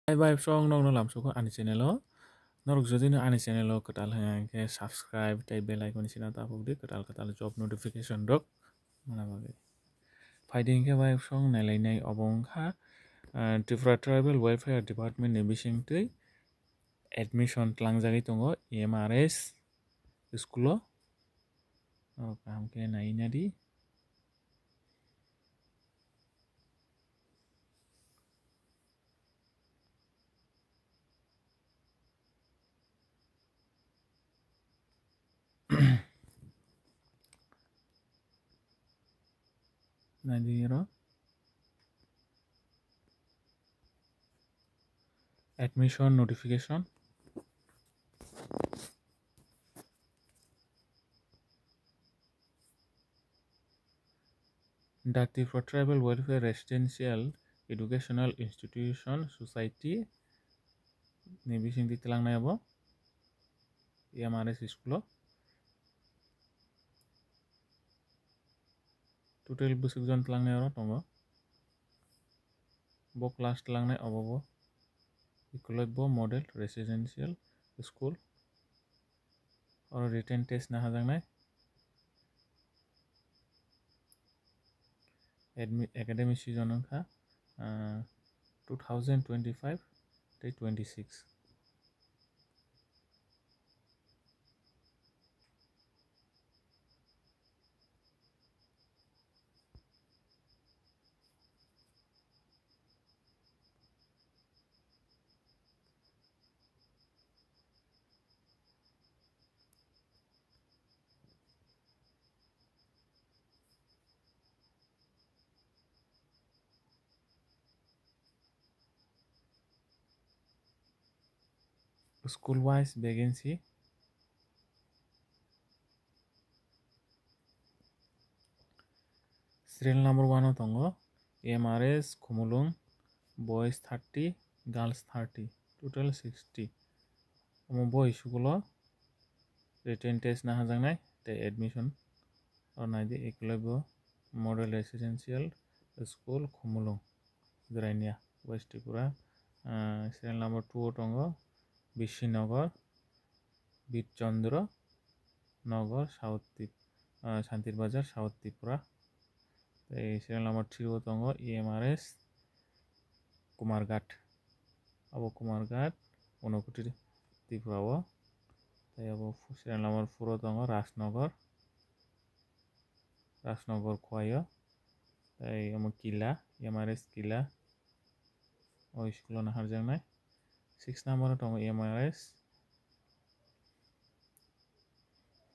Bye song nong no lam suko ani channel o norok jodi no ani channel o katal ke subscribe tai bell icon sina ta pugdi katal job notification dok mana bage finding ke bai song nalai nai obong kha Tripura Tribal Welfare Department ni bising tui admission tlang jagi tongo EMRS school o kam ke nai nadi nadiro admission notification the Tripura Tribal Welfare Residential Educational Institution Society ni bising ti tlang nai abo EMRS school total busuk jon tlang nai ro tongo bo class tlang nai obo Ecologbo Model Residential School or written test na hajang nai academic season kha 2025 to 26 school wise vacancy serial number 1 tongo EMRS Khumulung boys 30 girls 30 total 60 omo boy school written test na hajang nai te admission or nai di Ecologbo Model Residential School Khumulung Grania West Tripura serial number 2 tongo Bishinagar Bitchandra Nagar South Shantir Bazar South Tripura serial number 3 tongo EMRS Kumarghat abo Kumarghat Unokuti Tripura o abo serial number 4 tongo Rajnagar Khwayo amo Kila EMRS Kila o school na harjang nai 6 number tongo EMRS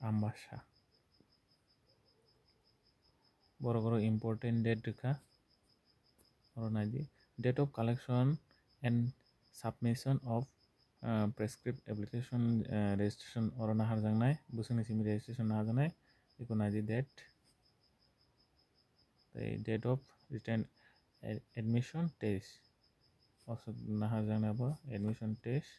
Ambasha boro important date dekha or nadi date of collection and submission of prescribed application registration or na harjang nai busung ni simi registration na harjang nai iko nadi date the date of written admission test also na harjang nai abo admission test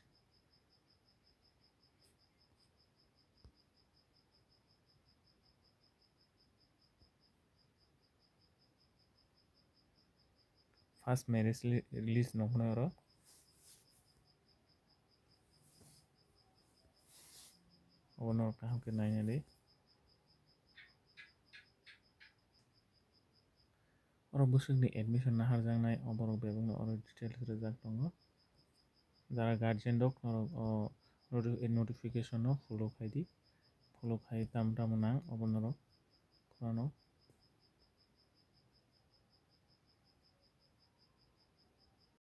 first marriage release nokna ro ono kaham ke nai nai oro busuk ni admission na harjang nai oborok bebang oro details rejak tongo jara guardian dok notification no follow khai di follow khai tam nang oborok khorano